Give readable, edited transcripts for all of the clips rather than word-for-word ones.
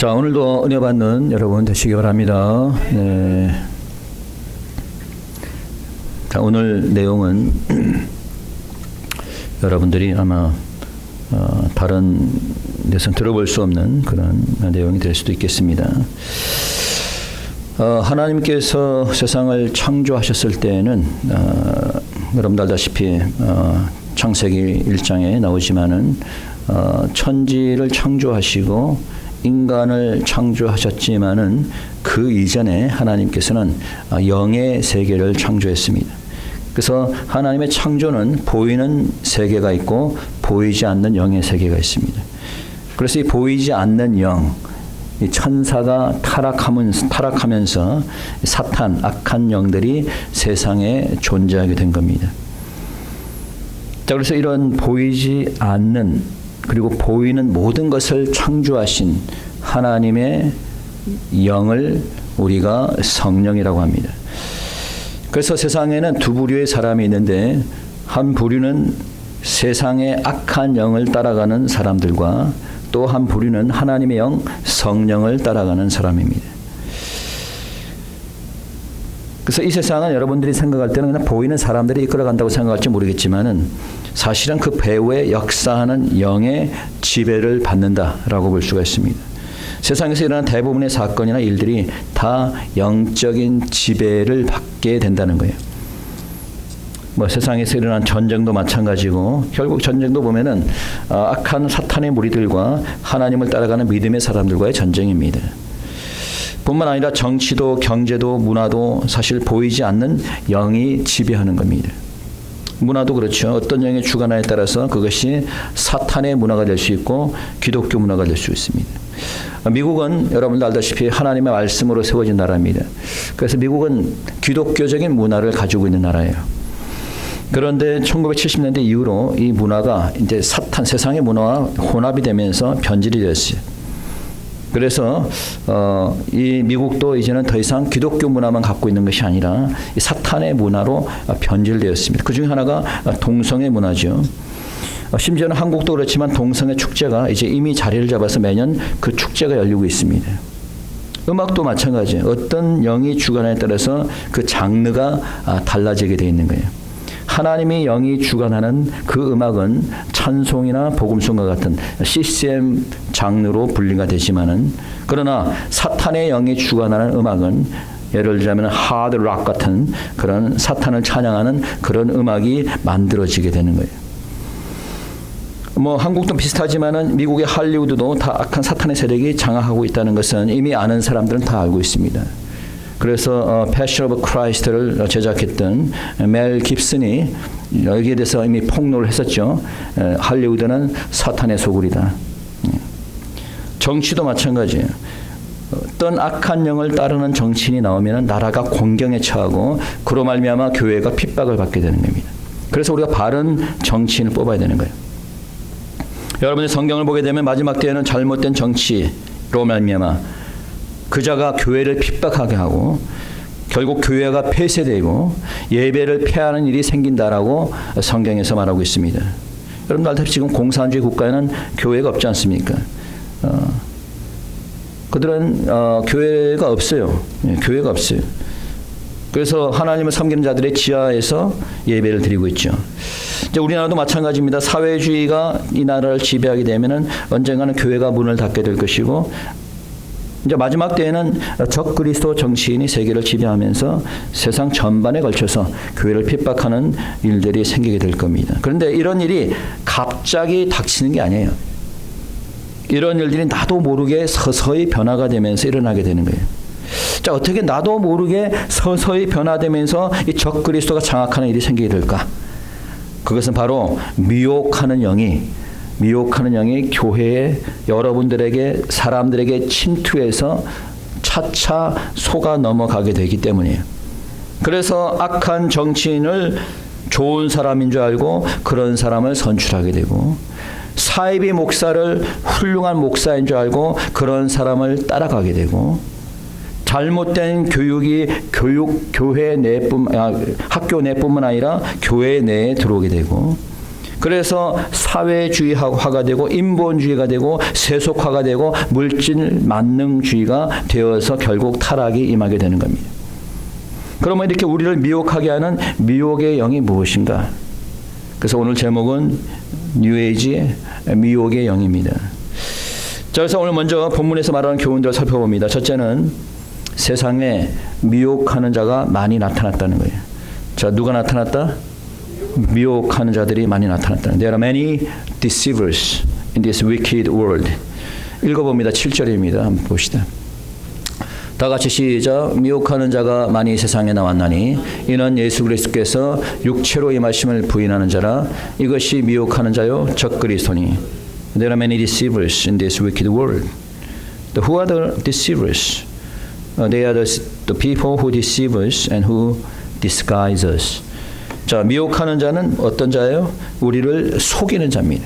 자, 오늘도 은혜 받는 여러분 되시기 바랍니다. 네. 자, 오늘 내용은 여러분들이 아마 다른 데서는 들어볼 수 없는 그런 내용이 될 수도 있겠습니다. 하나님께서 세상을 창조하셨을 때에는 여러분들 알다시피 창세기 1장에 나오지만은 천지를 창조하시고 인간을 창조하셨지만은 그 이전에 하나님께서는 영의 세계를 창조했습니다. 그래서 하나님의 창조는 보이는 세계가 있고 보이지 않는 영의 세계가 있습니다. 그래서 이 보이지 않는 영, 이 천사가 타락하면서 사탄, 악한 영들이 세상에 존재하게 된 겁니다. 자, 그래서 이런 보이지 않는 그리고 보이는 모든 것을 창조하신 하나님의 영을 우리가 성령이라고 합니다. 그래서 세상에는 두 부류의 사람이 있는데 한 부류는 세상의 악한 영을 따라가는 사람들과 또 한 부류는 하나님의 영, 성령을 따라가는 사람입니다. 그래서 이 세상은 여러분들이 생각할 때는 그냥 보이는 사람들이 이끌어간다고 생각할지 모르겠지만은 사실은 그 배후에 역사하는 영의 지배를 받는다라고 볼 수가 있습니다. 세상에서 일어나는 대부분의 사건이나 일들이 다 영적인 지배를 받게 된다는 거예요. 뭐 세상에서 일어난 전쟁도 마찬가지고 결국 전쟁도 보면은 악한 사탄의 무리들과 하나님을 따라가는 믿음의 사람들과의 전쟁입니다. 뿐만 아니라 정치도 경제도 문화도 사실 보이지 않는 영이 지배하는 겁니다. 문화도 그렇죠. 어떤 영의 주관하에 따라서 그것이 사탄의 문화가 될 수 있고 기독교 문화가 될 수 있습니다. 미국은 여러분도 알다시피 하나님의 말씀으로 세워진 나라입니다. 그래서 미국은 기독교적인 문화를 가지고 있는 나라예요. 그런데 1970년대 이후로 이 문화가 이제 사탄 세상의 문화와 혼합이 되면서 변질이 됐어요. 그래서 이 미국도 이제는 더 이상 기독교 문화만 갖고 있는 것이 아니라 이 사탄의 문화로 변질되었습니다. 그 중에 하나가 동성애 문화죠. 심지어는 한국도 그렇지만 동성애 축제가 이제 이미 자리를 잡아서 매년 그 축제가 열리고 있습니다. 음악도 마찬가지예요. 어떤 영이 주관에 따라서 그 장르가 달라지게 되어 있는 거예요. 하나님이 영이 주관하는 그 음악은 찬송이나 복음송과 같은 CCM 장르로 분리가 되지만은 그러나 사탄의 영이 주관하는 음악은 예를 들자면 하드 락 같은 그런 사탄을 찬양하는 그런 음악이 만들어지게 되는 거예요. 뭐 한국도 비슷하지만은 미국의 할리우드도 다 악한 사탄의 세력이 장악하고 있다는 것은 이미 아는 사람들은 다 알고 있습니다. 그래서 패션 오브 크라이스트를 제작했던 멜 깁슨이 여기에 대해서 이미 폭로를 했었죠. 할리우드는 사탄의 소굴이다. 정치도 마찬가지예요. 어떤 악한 영을 따르는 정치인이 나오면 나라가 공경에 처하고 그로 말미암아 교회가 핍박을 받게 되는 겁니다. 그래서 우리가 바른 정치인을 뽑아야 되는 거예요. 여러분이 성경을 보게 되면 마지막 때에는 잘못된 정치로 말미암아 그자가 교회를 핍박하게 하고 결국 교회가 폐쇄되고 예배를 폐하는 일이 생긴다라고 성경에서 말하고 있습니다. 여러분 알다시피 지금 공산주의 국가에는 교회가 없지 않습니까? 그들은 교회가 없어요. 교회가 없어요. 그래서 하나님을 섬기는 자들의 지하에서 예배를 드리고 있죠. 이제 우리나라도 마찬가지입니다. 사회주의가 이 나라를 지배하게 되면은 언젠가는 교회가 문을 닫게 될 것이고 이제 마지막 때에는 적그리스도 정치인이 세계를 지배하면서 세상 전반에 걸쳐서 교회를 핍박하는 일들이 생기게 될 겁니다. 그런데 이런 일이 갑자기 닥치는 게 아니에요. 이런 일들이 나도 모르게 서서히 변화가 되면서 일어나게 되는 거예요. 자, 어떻게 나도 모르게 서서히 변화되면서 이 적그리스도가 장악하는 일이 생기게 될까? 그것은 바로 미혹하는 영이 교회에 여러분들에게 사람들에게 침투해서 차차 속아 넘어가게 되기 때문이에요. 그래서 악한 정치인을 좋은 사람인 줄 알고 그런 사람을 선출하게 되고 사이비 목사를 훌륭한 목사인 줄 알고 그런 사람을 따라가게 되고 잘못된 교육이 교회 내뿐 학교 내뿐만 아니라 교회 내에 들어오게 되고 그래서 사회주의화가 되고 인본주의가 되고 세속화가 되고 물질 만능주의가 되어서 결국 타락이 임하게 되는 겁니다. 그러면 이렇게 우리를 미혹하게 하는 미혹의 영이 무엇인가? 그래서 오늘 제목은 뉴에이지 미혹의 영입니다. 자, 그래서 오늘 먼저 본문에서 말하는 교훈들을 살펴봅니다. 첫째는 세상에 미혹하는 자가 많이 나타났다는 거예요. 자, 누가 나타났다? 미혹하는 자들이 많이 나타났다. There are many deceivers in this wicked world. 읽어봅니다. 7절입니다. 한번 봅시다. 다 같이 시작. 미혹하는 자가 많이 세상에 나왔나니 이는 예수 그리스도께서 육체로 임하심을 부인하는 자라. 이것이 미혹하는 자요 적그리스도니. There are many deceivers in this wicked world. Who are the deceivers? They are the people who deceive us and who disguise us. 자, 미혹하는 자는 어떤 자예요? 우리를 속이는 자입니다.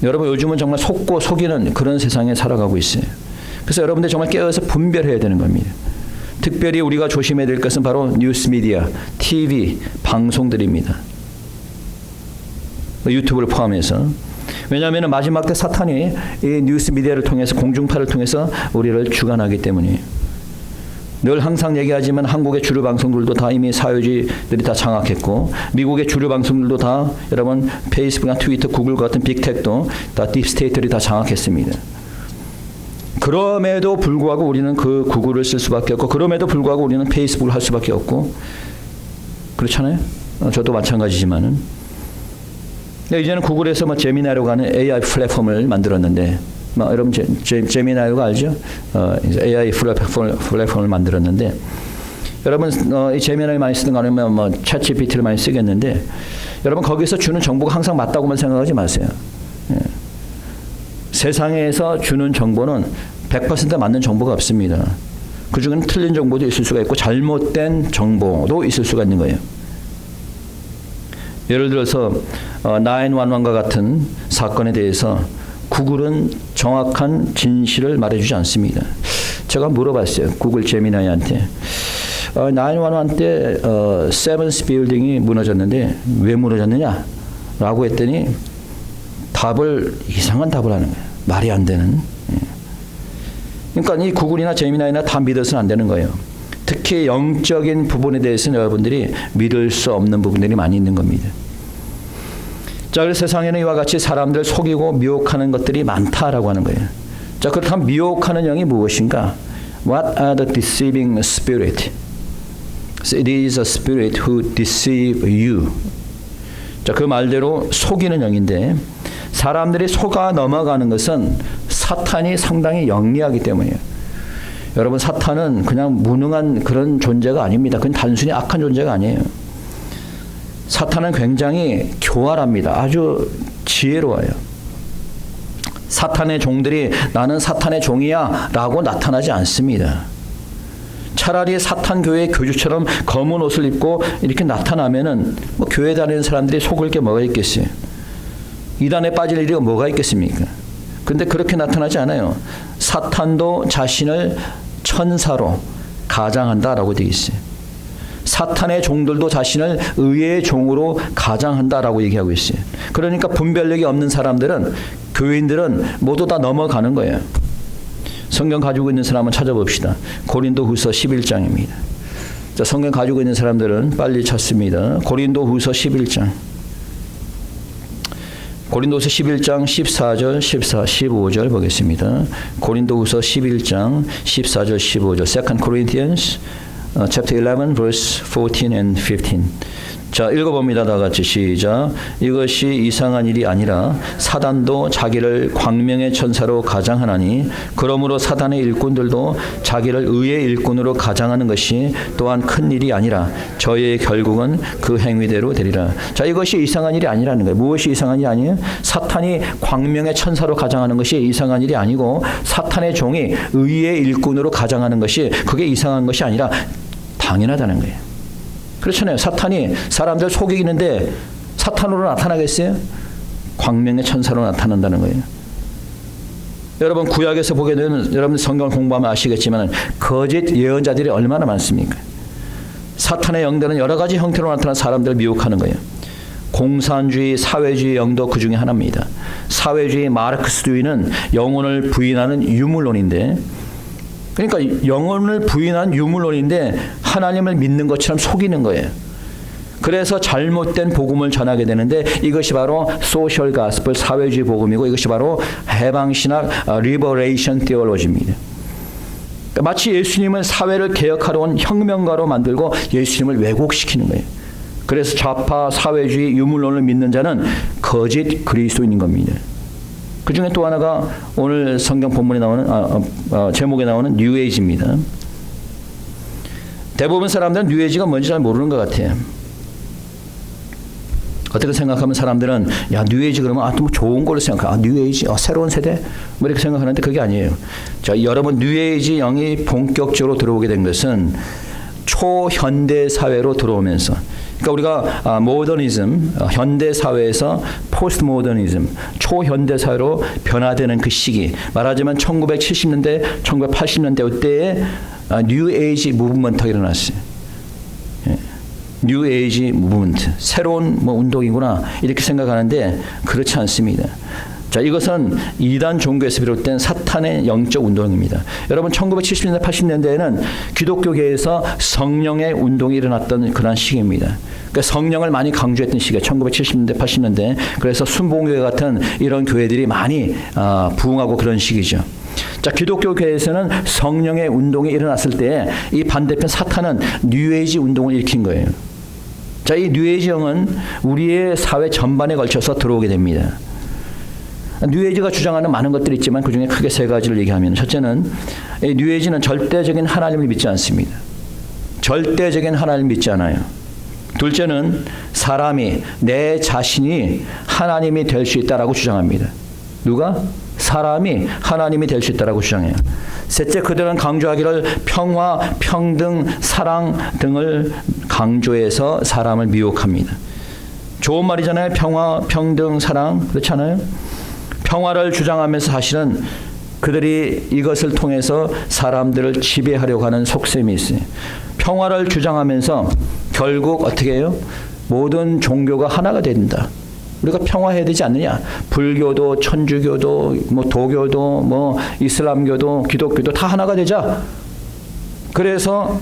여러분, 요즘은 정말 속고 속이는 그런 세상에 살아가고 있어요. 그래서 여러분들 정말 깨어서 분별해야 되는 겁니다. 특별히 우리가 조심해야 될 것은 바로 뉴스 미디어, TV, 방송들입니다. 유튜브를 포함해서. 왜냐하면 마지막 때 사탄이 이 뉴스 미디어를 통해서 공중파를 통해서 우리를 주관하기 때문이에요. 늘 항상 얘기하지만 한국의 주류 방송들도 다 이미 사회주의들이 다 장악했고 미국의 주류 방송들도 다 여러분 페이스북이나 트위터, 구글 같은 빅텍도 다 딥스테이트들이 다 장악했습니다. 그럼에도 불구하고 우리는 그 구글을 쓸 수밖에 없고 그럼에도 불구하고 우리는 페이스북을 할 수밖에 없고 그렇잖아요. 저도 마찬가지지만은 이제는 구글에서 제미나이라고 하는 AI 플랫폼을 만들었는데 여러분 제미나이가 알죠? AI 플랫폼을 만들었는데 여러분 이 제미나이 많이 쓰는 거 아니면 챗GPT를 많이 쓰겠는데 여러분 거기서 주는 정보가 항상 맞다고만 생각하지 마세요. 예. 세상에서 주는 정보는 100% 맞는 정보가 없습니다. 그 중에는 틀린 정보도 있을 수가 있고 잘못된 정보도 있을 수가 있는 거예요. 예를 들어서 911과 같은 사건에 대해서 구글은 정확한 진실을 말해주지 않습니다. 제가 물어봤어요. 구글 제미나이한테 911 때 세븐스 빌딩이 무너졌는데 왜 무너졌느냐? 라고 했더니 이상한 답을 하는 거예요. 말이 안 되는. 그러니까 이 구글이나 제미나이나 다 믿어서는 안 되는 거예요. 특히 영적인 부분에 대해서는 여러분들이 믿을 수 없는 부분들이 많이 있는 겁니다. 자, 그래서 세상에는 이와 같이 사람들 속이고 미혹하는 것들이 많다라고 하는 거예요. 자, 그렇다면 미혹하는 영이 무엇인가? What are the deceiving spirit? So it is a spirit who deceive you. 자, 그 말대로 속이는 영인데 사람들이 속아 넘어가는 것은 사탄이 상당히 영리하기 때문이에요. 여러분, 사탄은 그냥 무능한 그런 존재가 아닙니다. 그건 단순히 악한 존재가 아니에요. 사탄은 굉장히 교활합니다. 아주 지혜로워요. 사탄의 종들이 나는 사탄의 종이야 라고 나타나지 않습니다. 차라리 사탄 교회의 교주처럼 검은 옷을 입고 이렇게 나타나면은 교회 다니는 사람들이 속을 게 뭐가 있겠어요. 이단에 빠질 일이 뭐가 있겠습니까? 그런데 그렇게 나타나지 않아요. 사탄도 자신을 천사로 가장한다라고 되어 있어요. 사탄의 종들도 자신을 의의 종으로 가장한다라고 얘기하고 있어요. 그러니까 분별력이 없는 사람들은, 교인들은 모두 다 넘어가는 거예요. 성경 가지고 있는 사람은 찾아봅시다. 고린도후서 11장입니다. 자, 성경 가지고 있는 사람들은 빨리 찾습니다. 고린도후서 11장. 고린도후서 11장 14절, 15절 보겠습니다. 고린도후서 11장 14절, 15절. 2 Corinthians chapter 11 verse 14 and 15. 자, 읽어봅니다. 다 같이 시작. 이것이 이상한 일이 아니라 사단도 자기를 광명의 천사로 가장하나니 그러므로 사단의 일꾼들도 자기를 의의 일꾼으로 가장하는 것이 또한 큰 일이 아니라 저희의 결국은 그 행위대로 되리라. 자, 이것이 이상한 일이 아니라는 거예요. 무엇이 이상한 일이 아니에요? 사탄이 광명의 천사로 가장하는 것이 이상한 일이 아니고 사탄의 종이 의의 일꾼으로 가장하는 것이 그게 이상한 것이 아니라 당연하다는 거예요. 그렇잖아요. 사탄이 사람들 속이는데 사탄으로 나타나겠어요? 광명의 천사로 나타난다는 거예요. 여러분, 구약에서 보게 되면 여러분 성경을 공부하면 아시겠지만 거짓 예언자들이 얼마나 많습니까? 사탄의 영들은 여러 가지 형태로 나타난 사람들을 미혹하는 거예요. 공산주의, 사회주의 영도 그 중에 하나입니다. 사회주의 마르크스주의는 영혼을 부인하는 유물론인데, 그러니까 영혼을 부인한 유물론인데 하나님을 믿는 것처럼 속이는 거예요. 그래서 잘못된 복음을 전하게 되는데 이것이 바로 소셜 가스펠, 사회주의 복음이고, 이것이 바로 해방신학 리버레이션 테올로지입니다. 그러니까 마치 예수님을 사회를 개혁하러 온 혁명가로 만들고 예수님을 왜곡시키는 거예요. 그래서 좌파 사회주의 유물론을 믿는 자는 거짓 그리스도인인 겁니다. 그 중에 또 하나가 오늘 성경 본문에 나오는 제목에 나오는 뉴에이지입니다. 대부분 사람들은 뉴에이지가 뭔지 잘 모르는 것 같아요. 어떻게 생각하면 사람들은 야 뉴에이지 그러면 또 뭐 좋은 걸로 생각해. 뉴에이지 새로운 세대 뭐 이렇게 생각하는데 그게 아니에요. 자, 여러분 뉴에이지 영이 본격적으로 들어오게 된 것은 초현대 사회로 들어오면서, 그러니까 우리가 모더니즘, 현대 사회에서 포스트 모더니즘, 초현대 사회로 변화되는 그 시기, 말하자면 1970년대, 1980년대 때에 뉴에이지 무브먼트가 일어났어요. 뉴에이지 무브먼트, 새로운 운동이구나 이렇게 생각하는데 그렇지 않습니다. 자, 이것은 이단 종교에서 비롯된 사탄의 영적 운동입니다. 여러분 1970년대 80년대에는 기독교계에서 성령의 운동이 일어났던 그런 시기입니다. 그러니까 성령을 많이 강조했던 시기가 1970년대 80년대. 그래서 순복음교회 같은 이런 교회들이 많이 부흥하고 그런 시기죠. 자, 기독교계에서는 성령의 운동이 일어났을 때 이 반대편 사탄은 뉴에이지 운동을 일으킨 거예요. 자, 이 뉴에이지 영은 우리의 사회 전반에 걸쳐서 들어오게 됩니다. 뉴에이지가 주장하는 많은 것들이 있지만 그중에 크게 세 가지를 얘기하면, 첫째는 이 뉴에이지는 절대적인 하나님을 믿지 않습니다. 절대적인 하나님을 믿지 않아요. 둘째는 사람이, 내 자신이 하나님이 될 수 있다라고 주장합니다. 누가? 사람이 하나님이 될 수 있다라고 주장해요. 셋째, 그들은 강조하기를 평화, 평등, 사랑 등을 강조해서 사람을 미혹합니다. 좋은 말이잖아요. 평화, 평등, 사랑. 그렇지 않아요? 평화를 주장하면서 사실은 그들이 이것을 통해서 사람들을 지배하려고 하는 속셈이 있어요. 평화를 주장하면서 결국 어떻게 해요? 모든 종교가 하나가 된다. 우리가 평화해야 되지 않느냐? 불교도, 천주교도, 도교도, 이슬람교도, 기독교도 다 하나가 되자. 그래서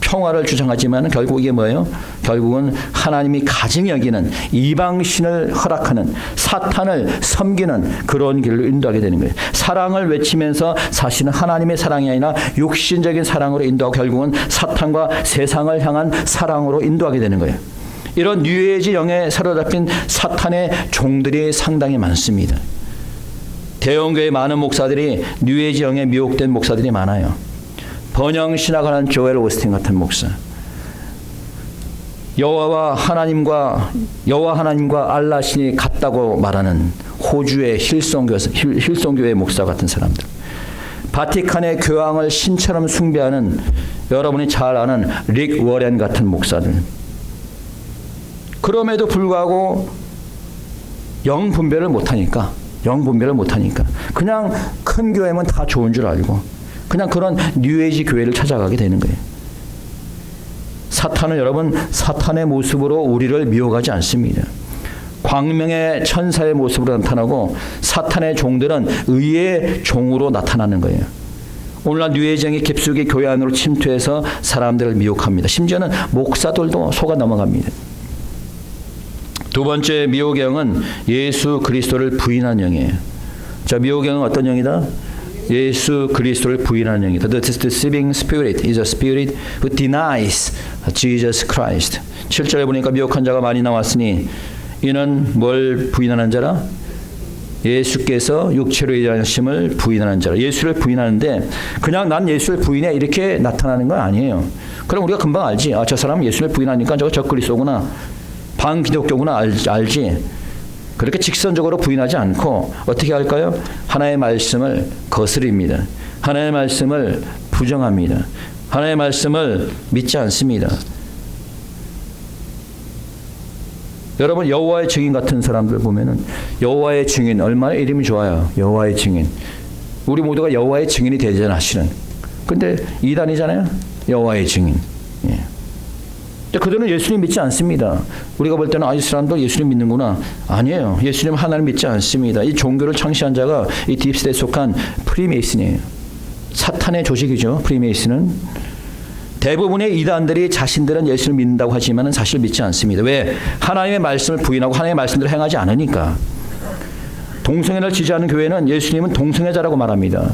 평화를 주장하지만 결국 이게 뭐예요? 결국은 하나님이 가증히 여기는 이방신을 허락하는 사탄을 섬기는 그런 길로 인도하게 되는 거예요. 사랑을 외치면서 사실은 하나님의 사랑이 아니라 육신적인 사랑으로 인도하고 결국은 사탄과 세상을 향한 사랑으로 인도하게 되는 거예요. 이런 뉴에이지 영에 사로잡힌 사탄의 종들이 상당히 많습니다. 대형교회 많은 목사들이 뉴에이지 영에 미혹된 목사들이 많아요. 번영신학을 하는 조엘 오스틴 같은 목사, 여호와 하나님과 알라신이 같다고 말하는 호주의 힐송교회 목사 같은 사람들, 바티칸의 교황을 신처럼 숭배하는 여러분이 잘 아는 릭 워렌 같은 목사들, 그럼에도 불구하고 영 분별을 못하니까 그냥 큰 교회면 다 좋은 줄 알고 그냥 그런 뉴에이지 교회를 찾아가게 되는 거예요. 사탄은 여러분, 사탄의 모습으로 우리를 미혹하지 않습니다. 광명의 천사의 모습으로 나타나고 사탄의 종들은 의의 종으로 나타나는 거예요. 오늘날 뉴에이지 영이 깊숙이 교회 안으로 침투해서 사람들을 미혹합니다. 심지어는 목사들도 속아 넘어갑니다. 두 번째 미혹의 영은 예수 그리스도를 부인한 영이에요. 자, 미혹의 영은 어떤 영이다? 예수 그리스도를 부인하는 영이다. The deceiving spirit is a spirit who denies Jesus Christ. 7절에 보니까 미혹한 자가 많이 나왔으니 이는 뭘 부인하는 자라? 예수께서 육체로 일하심을 부인하는 자라. 예수를 부인하는데 그냥 난 예수를 부인해 이렇게 나타나는 건 아니에요. 그럼 우리가 금방 알지. 저 사람은 예수를 부인하니까 저거 적그리스도구나, 반기독교구나 알지. 그렇게 직선적으로 부인하지 않고 어떻게 할까요? 하나의 말씀을 거스립니다. 하나의 말씀을 부정합니다. 하나의 말씀을 믿지 않습니다. 여러분, 여호와의 증인 같은 사람들 보면은 여호와의 증인 얼마나 이름이 좋아요. 여호와의 증인. 우리 모두가 여호와의 증인이 되잖아, 실은. 근데 이단이잖아요. 여호와의 증인. 예. 그들은 예수님 믿지 않습니다. 우리가 볼 때는 이 사람도 예수님 믿는구나. 아니에요. 예수님 하나님 믿지 않습니다. 이 종교를 창시한 자가 이 딥스테이에 속한 프리메이슨이에요. 사탄의 조직이죠. 프리메이슨은. 대부분의 이단들이 자신들은 예수를 믿는다고 하지만 사실 믿지 않습니다. 왜? 하나님의 말씀을 부인하고 하나님의 말씀대로 행하지 않으니까. 동성애를 지지하는 교회는 예수님은 동성애자라고 말합니다.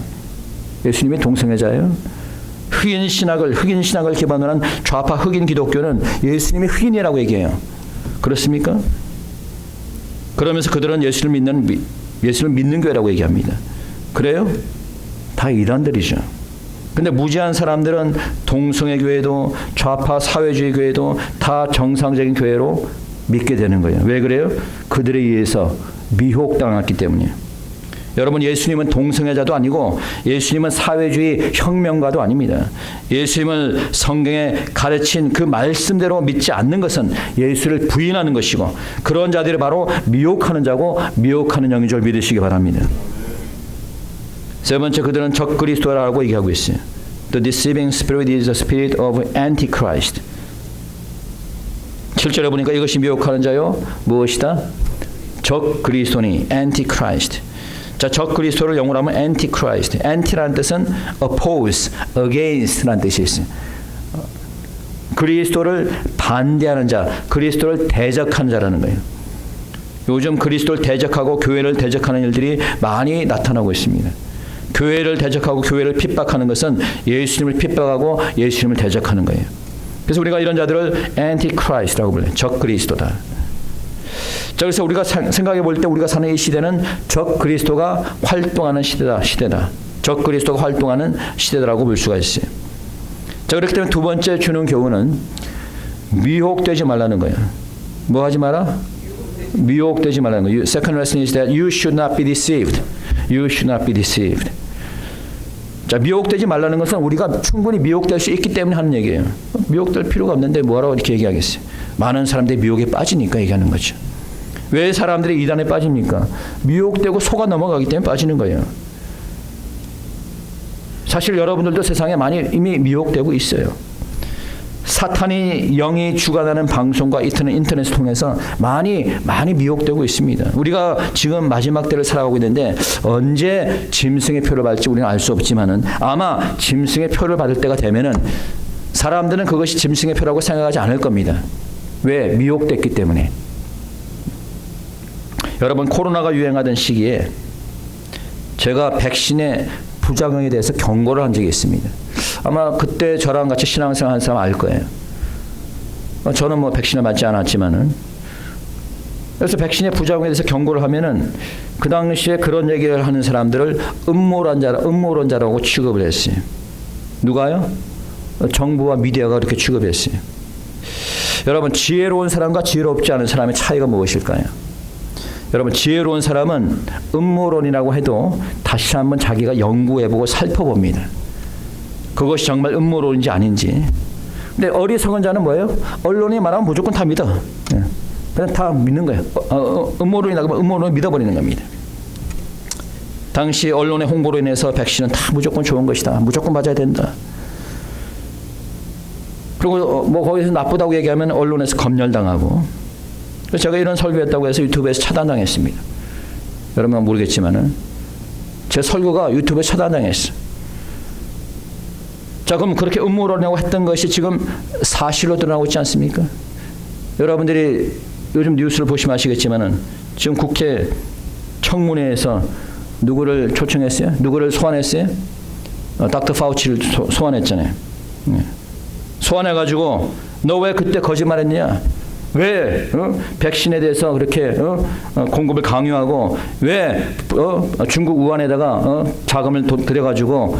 예수님이 동성애자예요. 흑인 신학을 기반으로 한 좌파 흑인 기독교는 예수님이 흑인이라고 얘기해요. 그렇습니까? 그러면서 그들은 예수를 믿는 교회라고 얘기합니다. 그래요? 다 이단들이죠. 근데 무지한 사람들은 동성애 교회도 좌파 사회주의 교회도 다 정상적인 교회로 믿게 되는 거예요. 왜 그래요? 그들에 의해서 미혹당했기 때문이에요. 여러분, 예수님은 동성애자도 아니고 예수님은 사회주의 혁명가도 아닙니다. 예수님을 성경에 가르친 그 말씀대로 믿지 않는 것은 예수를 부인하는 것이고, 그런 자들이 바로 미혹하는 자고 미혹하는 영인 줄 믿으시기 바랍니다. 세 번째, 그들은 적그리스도라고 얘기하고 있어요. The deceiving spirit is the spirit of Antichrist. 7절에 보니까 이것이 미혹하는 자요 무엇이다? 적그리스도니 Antichrist. 자, 적그리스도를 영어로 하면 Antichrist. Anti라는 뜻은 oppose, against라는 뜻이 있어요. 그리스도를 반대하는 자, 그리스도를 대적하는 자라는 거예요. 요즘 그리스도를 대적하고 교회를 대적하는 일들이 많이 나타나고 있습니다. 교회를 대적하고 교회를 핍박하는 것은 예수님을 핍박하고 예수님을 대적하는 거예요. 그래서 우리가 이런 자들을 Antichrist라고 불러요. 적그리스도다. 자, 그래서 우리가 생각해 볼 때 우리가 사는 이 시대는 적그리스도가 활동하는 시대다. 적그리스도가 활동하는 시대라고 볼 수가 있어요. 자, 그렇기 때문에 두 번째 주는 교훈은 미혹되지 말라는 거예요. 뭐 하지 마라? 미혹되지 말라는 거예요. Second lesson is that you should not be deceived. You should not be deceived. 자, 미혹되지 말라는 것은 우리가 충분히 미혹될 수 있기 때문에 하는 얘기예요. 미혹될 필요가 없는데 뭐라고 이렇게 얘기하겠어요? 많은 사람들이 미혹에 빠지니까 얘기하는 거죠. 왜 사람들이 이단에 빠집니까? 미혹되고 속아 넘어가기 때문에 빠지는 거예요. 사실 여러분들도 세상에 많이 이미 미혹되고 있어요. 사탄이 영이 주관하는 방송과 인터넷을 통해서 많이 미혹되고 있습니다. 우리가 지금 마지막 때를 살아가고 있는데 언제 짐승의 표를 받을지 우리는 알 수 없지만은 아마 짐승의 표를 받을 때가 되면은 사람들은 그것이 짐승의 표라고 생각하지 않을 겁니다. 왜? 미혹됐기 때문에. 여러분, 코로나가 유행하던 시기에 제가 백신의 부작용에 대해서 경고를 한 적이 있습니다. 아마 그때 저랑 같이 신앙생활 한 사람 알 거예요. 저는 뭐 백신을 맞지 않았지만은. 그래서 백신의 부작용에 대해서 경고를 하면은 그 당시에 그런 얘기를 하는 사람들을 음모론자라고 취급을 했어요. 누가요? 정부와 미디어가 그렇게 취급했어요. 여러분, 지혜로운 사람과 지혜롭지 않은 사람의 차이가 무엇일까요? 여러분, 지혜로운 사람은 음모론이라고 해도 다시 한번 자기가 연구해보고 살펴봅니다. 그것이 정말 음모론인지 아닌지. 근데 어리석은 자는 뭐예요? 언론이 말하면 무조건 다 믿어. 그냥 다 믿는 거예요. 음모론이라고 하면 음모론을 믿어버리는 겁니다. 당시 언론의 홍보로 인해서 백신은 다 무조건 좋은 것이다. 무조건 맞아야 된다. 그리고 뭐 거기서 나쁘다고 얘기하면 언론에서 검열당하고. 그래서 제가 이런 설교했다고 해서 유튜브에서 차단당했습니다. 여러분은 모르겠지만은 제 설교가 유튜브에 차단당했어요. 자, 그럼 그렇게 음모론이라고 했던 것이 지금 사실로 드러나고 있지 않습니까? 여러분들이 요즘 뉴스를 보시면 아시겠지만은 지금 국회 청문회에서 누구를 초청했어요? 누구를 소환했어요? 닥터 파우치를 소환했잖아요. 소환해가지고 너 왜 그때 거짓말했냐? 왜 백신에 대해서 그렇게 공급을 강요하고 왜 중국 우한에다가 자금을 들여가지고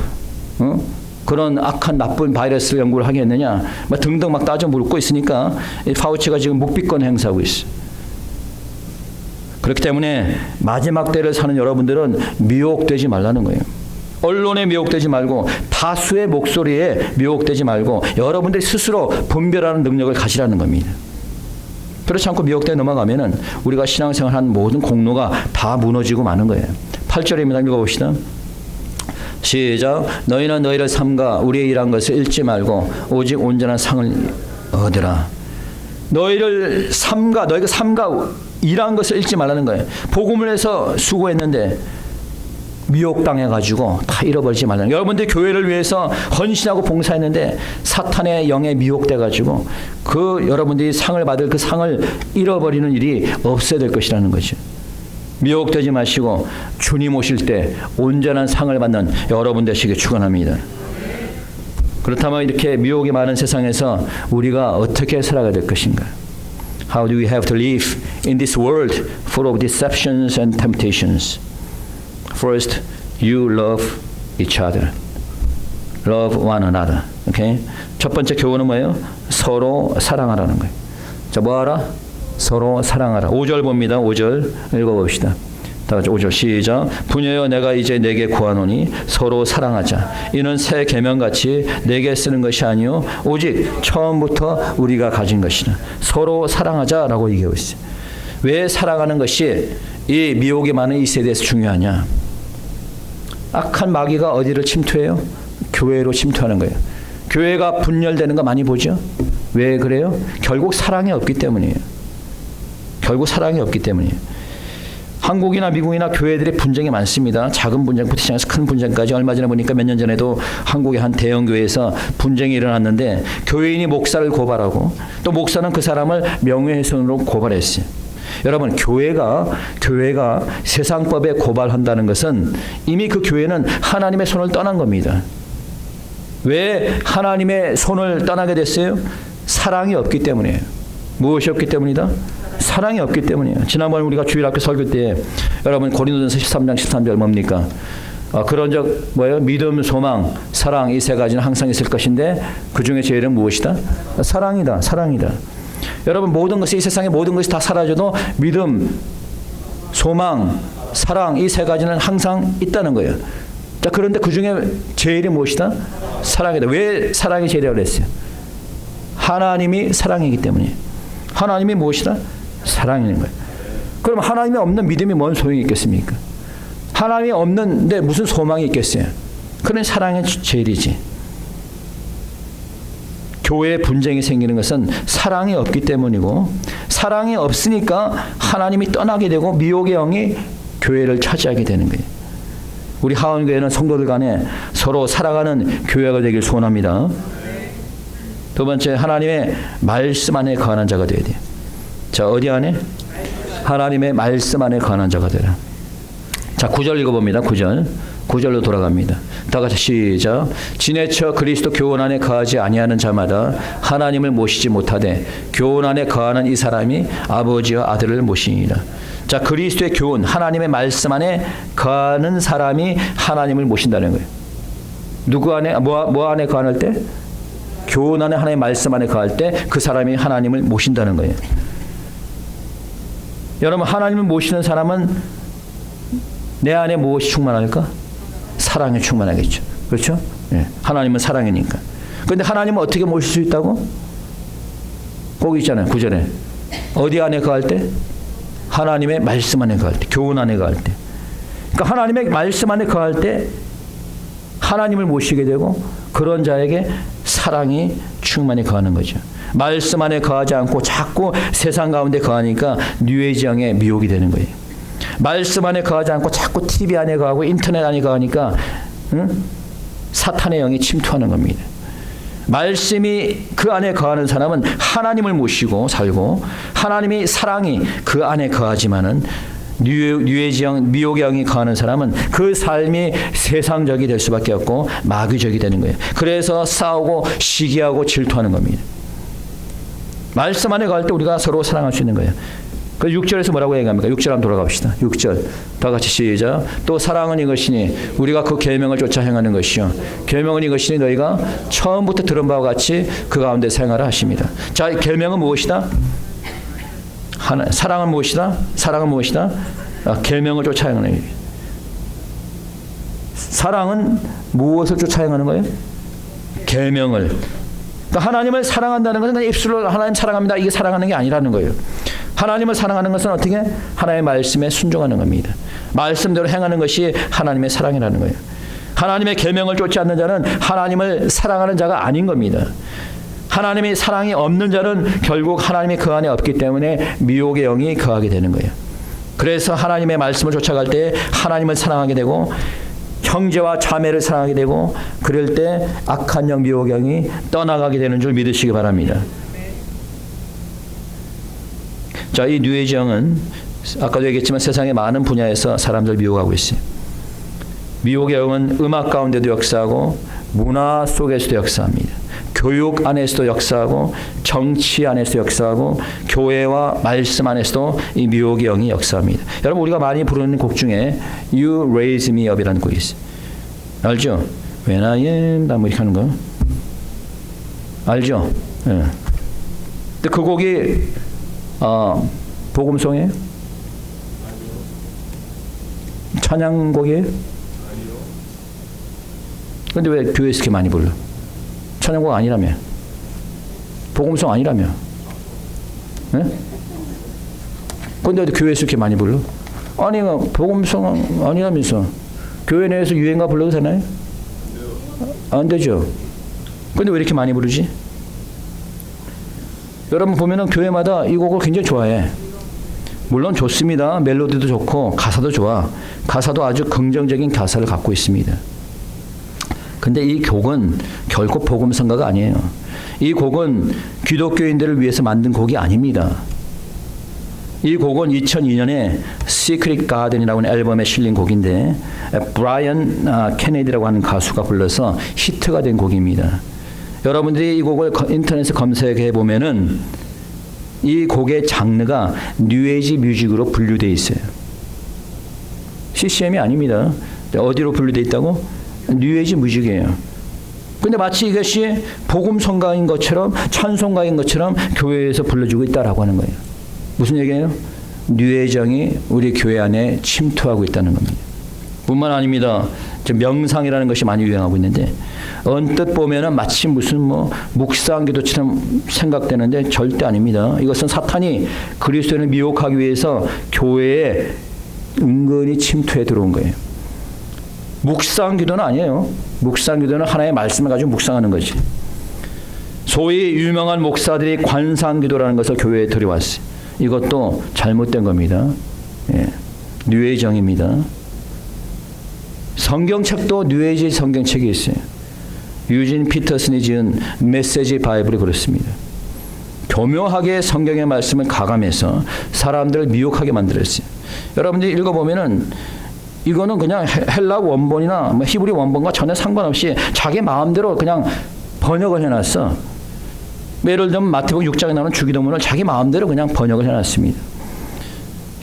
그런 악한 나쁜 바이러스를 연구를 하게 했느냐 뭐 등등 막 따져 묻고 있으니까 이 파우치가 지금 묵비권 행사하고 있어. 그렇기 때문에 마지막 때를 사는 여러분들은 미혹되지 말라는 거예요. 언론에 미혹되지 말고 다수의 목소리에 미혹되지 말고 여러분들이 스스로 분별하는 능력을 가지라는 겁니다. 그렇지 않고 미혹되어 넘어가면은 우리가 신앙생활한 모든 공로가 다 무너지고 마는 거예요. 8절입니다. 읽어봅시다. 시작. 너희는 너희를 삼가 우리의 일한 것을 잃지 말고 오직 온전한 상을 얻으라. 너희가 삼가 일한 것을 잃지 말라는 거예요. 복음을 해서 수고했는데 미혹당해가지고 다 잃어버리지 말라는 거예요. 여러분들 교회를 위해서 헌신하고 봉사했는데 사탄의 영에 미혹돼가지고 여러분들이 상을 받을 그 상을 잃어버리는 일이 없어야 될 것이라는 거죠. 미혹되지 마시고 주님 오실 때 온전한 상을 받는 여러분 되시길 축원합니다. 그렇다면 이렇게 미혹이 많은 세상에서 우리가 어떻게 살아가야 될 것인가? How do we have to live in this world full of deceptions and temptations? First, you love each other. Love one another. Okay? 첫 번째 교훈은 뭐예요? 서로 사랑하라는 거예요. 자, 뭐하라? 서로 사랑하라. 5절 봅니다. 5절 읽어봅시다. 다 같이 5절 시작. 부녀여 내가 이제 내게 구하노니 서로 사랑하자. 이는 새 계명같이 내게 쓰는 것이 아니요 오직 처음부터 우리가 가진 것이라. 서로 사랑하자라고 얘기하고 있어요. 왜 사랑하는 것이 이 미혹이 많은 이 세대에서 중요하냐? 악한 마귀가 어디를 침투해요? 교회로 침투하는 거예요. 교회가 분열되는 거 많이 보죠? 왜 그래요? 결국 사랑이 없기 때문이에요. 결국 사랑이 없기 때문이에요. 한국이나 미국이나 교회들의 분쟁이 많습니다. 작은 분쟁부터 시작해서 큰 분쟁까지. 얼마 전에 보니까 몇 년 전에도 한국의 한 대형 교회에서 분쟁이 일어났는데 교회인이 목사를 고발하고 또 목사는 그 사람을 명예훼손으로 고발했어요. 여러분, 교회가 세상법에 고발한다는 것은 이미 그 교회는 하나님의 손을 떠난 겁니다. 왜 하나님의 손을 떠나게 됐어요? 사랑이 없기 때문이에요. 무엇이 없기 때문이다? 사랑이 없기 때문이에요. 지난번 우리가 주일학교 설교 때 여러분 고린도전서 13장 13절 뭡니까? 그런 적 뭐예요? 믿음, 소망, 사랑 이 세 가지는 항상 있을 것인데 그 중에 제일은 무엇이다? 사랑이다. 사랑이다. 여러분 모든 것이 이 세상의 모든 것이 다 사라져도 믿음, 소망, 사랑 이 세 가지는 항상 있다는 거예요. 자, 그런데 그 중에 제일이 무엇이다? 사랑이다. 왜 사랑이 제일이라고 그랬어요? 하나님이 사랑이기 때문이에요. 하나님이 무엇이다? 사랑인 거예요. 그럼 하나님이 없는 믿음이 뭔 소용이 있겠습니까? 하나님이 없는데 무슨 소망이 있겠어요? 그런 사랑이 제일이지. 교회에 분쟁이 생기는 것은 사랑이 없기 때문이고 사랑이 없으니까 하나님이 떠나게 되고 미혹의 영이 교회를 차지하게 되는 거예요. 우리 하원교회는 성도들 간에 서로 살아가는 교회가 되길 소원합니다. 두 번째, 하나님의 말씀 안에 거하는 자가 되어야 돼요. 자, 어디 안에? 하나님의 말씀 안에 거하는 자가 되라. 자, 9절 읽어봅니다. 9절로 돌아갑니다. 다 같이 시작. 지내쳐 그리스도 교훈 안에 거하지 아니하는 자마다 하나님을 모시지 못하되 교훈 안에 거하는 이 사람이 아버지와 아들을 모시니라. 자, 그리스도의 교훈, 하나님의 말씀 안에 거하는 사람이 하나님을 모신다는 거예요. 누구 안에, 뭐 안에 거할 때? 교훈 안에, 하나님의 말씀 안에 거할 때 그 사람이 하나님을 모신다는 거예요. 여러분, 하나님을 모시는 사람은 내 안에 무엇이 충만할까? 사랑이 충만하겠죠. 그렇죠? 예. 하나님은 사랑이니까. 그런데 하나님은 어떻게 모실 수 있다고? 거기 있잖아요. 9절에. 어디 안에 거할 때? 하나님의 말씀 안에 거할 때. 교훈 안에 거할 때. 그러니까 하나님의 말씀 안에 거할 때 하나님을 모시게 되고 그런 자에게 사랑이 충만히 거하는 거죠. 말씀 안에 거하지 않고 자꾸 세상 가운데 거하니까 뉴에이지형의 미혹이 되는 거예요. 말씀 안에 거하지 않고 자꾸 TV 안에 거하고 인터넷 안에 거하니까 사탄의 영이 침투하는 겁니다. 말씀이 그 안에 거하는 사람은 하나님을 모시고 살고 하나님이 사랑이 그 안에 거하지만은 뉴에이지형 미혹의 영이 거하는 사람은 그 삶이 세상적이 될 수밖에 없고 마귀적이 되는 거예요. 그래서 싸우고 시기하고 질투하는 겁니다. 말씀 안에 거할 때 우리가 서로 사랑할 수 있는 거예요. 그 6절에서 뭐라고 얘기합니까? 6절 한번 돌아갑시다. 6절 다 같이 시작. 또 사랑은 이것이니 우리가 그 계명을 쫓아 행하는 것이요 계명은 이것이니 너희가 처음부터 들은 바와 같이 그 가운데 생활을 하십니다. 자, 계명은 무엇이다? 사랑은 무엇이다? 사랑은 무엇이다? 계명을 쫓아 행하는 거예요. 사랑은 무엇을 쫓아 행하는 거예요? 계명을. 그러니까 하나님을 사랑한다는 것은 그냥 입술로 하나님 사랑합니다 이게 사랑하는 게 아니라는 거예요. 하나님을 사랑하는 것은 어떻게? 하나님의 말씀에 순종하는 겁니다. 말씀대로 행하는 것이 하나님의 사랑이라는 거예요. 하나님의 계명을 쫓지 않는 자는 하나님을 사랑하는 자가 아닌 겁니다. 하나님의 사랑이 없는 자는 결국 하나님이 그 안에 없기 때문에 미혹의 영이 거하게 되는 거예요. 그래서 하나님의 말씀을 쫓아갈 때 하나님을 사랑하게 되고 형제와 자매를 사랑하게 되고 그럴 때 악한 영 미혹의 영이 떠나가게 되는 줄 믿으시기 바랍니다. 자, 이 뉴에이지 영은 아까도 얘기했지만 세상의 많은 분야에서 사람들 미혹하고 있어요. 미혹의 영은 음악 가운데도 역사하고 문화 속에서도 역사합니다. 교육 안에서도 역사하고 정치 안에서도 역사하고 교회와 말씀 안에서도 이 미혹의 영이 역사합니다. 여러분 우리가 많이 부르는 곡 중에 You Raise Me Up이라는 곡이 있어요. 알죠? When I am 뭐 이렇게 하는 거 알죠? 예. 근데 그 곡이 복음송이에요? 찬양곡이에요? 근데 왜 교회에서 이렇게 많이 불러? 찬양곡 아니라며? 복음송 아니라며? 네? 근데 왜 교회에서 이렇게 많이 불러? 아니, 복음송 아니라면서 교회 내에서 유행가 불러도 되나요? 안 되죠. 근데 왜 이렇게 많이 부르지? 여러분 보면은 교회마다 이 곡을 굉장히 좋아해. 물론 좋습니다. 멜로디도 좋고 가사도 좋아. 가사도 아주 긍정적인 가사를 갖고 있습니다. 근데 이 곡은 결코 복음성가가 아니에요. 이 곡은 기독교인들을 위해서 만든 곡이 아닙니다. 이 곡은 2002년에 Secret Garden이라고 하는 앨범에 실린 곡인데 브라이언 케네디라고 하는 가수가 불러서 히트가 된 곡입니다. 여러분들이 이 곡을 인터넷에 검색해 보면은 이 곡의 장르가 뉴에이지 뮤직으로 분류되어 있어요. CCM이 아닙니다. 어디로 분류되어 있다고? 뉴에이지 뮤직이에요. 근데 마치 이것이 복음성가인 것처럼 찬송가인 것처럼 교회에서 불러주고 있다라고 하는 거예요. 무슨 얘기예요? 뉴에이정이 우리 교회 안에 침투하고 있다는 겁니다. 뿐만 아닙니다. 명상이라는 것이 많이 유행하고 있는데 언뜻 보면은 마치 무슨 묵상 기도처럼 생각되는데 절대 아닙니다. 이것은 사탄이 그리스도인을 미혹하기 위해서 교회에 은근히 침투해 들어온 거예요. 묵상 기도는 아니에요. 묵상 기도는 하나의 말씀을 가지고 묵상하는 거지. 소위 유명한 목사들이 관상 기도라는 것을 교회에 들여왔어요. 이것도 잘못된 겁니다. 예. 뉴에이정입니다. 성경책도 뉴에이지 성경책이 있어요. 유진 피터슨이 지은 메시지 바이블이 그렇습니다. 교묘하게 성경의 말씀을 가감해서 사람들을 미혹하게 만들었어요. 여러분들이 읽어보면은 이거는 그냥 헬라 원본이나 히브리 원본과 전혀 상관없이 자기 마음대로 그냥 번역을 해놨어. 예를 들면 마태복음 6장에 나오는 주기도문을 자기 마음대로 그냥 번역을 해놨습니다.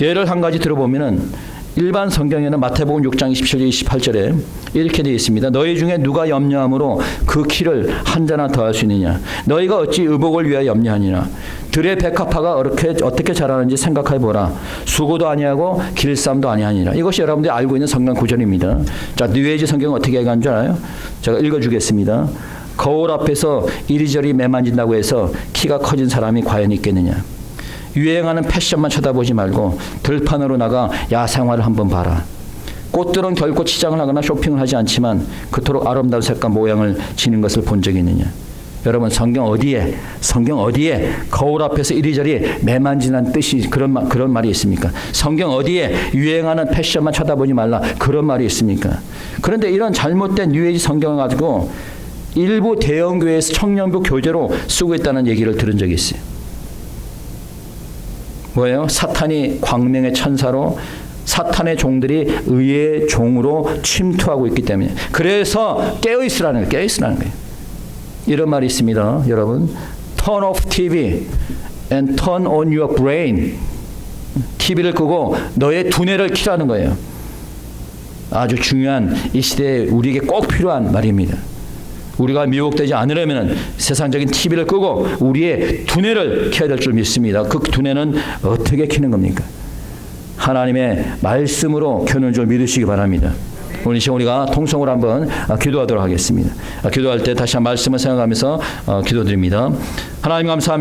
예를 한 가지 들어보면은 일반 성경에는 마태복음 6장 27절 28절에 이렇게 되어 있습니다. 너희 중에 누가 염려함으로 그 키를 한 자나 더할 수 있느냐? 너희가 어찌 의복을 위하여 염려하니라? 들의 백합화가 어떻게 자라는지 생각해 보라. 수고도 아니하고 길쌈도 아니하니라. 이것이 여러분들이 알고 있는 성경 구절입니다. 자, 뉴에이지 성경은 어떻게 얘기하는 줄 알아요? 제가 읽어주겠습니다. 거울 앞에서 이리저리 매만진다고 해서 키가 커진 사람이 과연 있겠느냐? 유행하는 패션만 쳐다보지 말고 들판으로 나가 야생화를 한번 봐라. 꽃들은 결코 치장을 하거나 쇼핑을 하지 않지만 그토록 아름다운 색과 모양을 지닌 것을 본 적이 있느냐? 여러분 성경 어디에 거울 앞에서 이리저리 매만지는 뜻이 그런 말이 있습니까? 성경 어디에 유행하는 패션만 쳐다보지 말라 그런 말이 있습니까? 그런데 이런 잘못된 뉴에이지 성경을 가지고 일부 대형교회에서 청년부 교재로 쓰고 있다는 얘기를 들은 적이 있어요. 뭐예요? 사탄이 광명의 천사로 사탄의 종들이 의의 종으로 침투하고 있기 때문에 그래서 깨어있으라는 거예요. 이런 말이 있습니다. 여러분 Turn off TV and turn on your brain. TV를 끄고 너의 두뇌를 켜라는 거예요. 아주 중요한 이 시대에 우리에게 꼭 필요한 말입니다. 우리가 미혹되지 않으려면 세상적인 TV를 끄고 우리의 두뇌를 켜야 될 줄 믿습니다. 그 두뇌는 어떻게 켜는 겁니까? 하나님의 말씀으로 켜는 줄 믿으시기 바랍니다. 오늘 시간 우리가 통성으로 한번 기도하도록 하겠습니다. 기도할 때 다시 한 말씀을 생각하면서 기도드립니다. 하나님 감사합니다.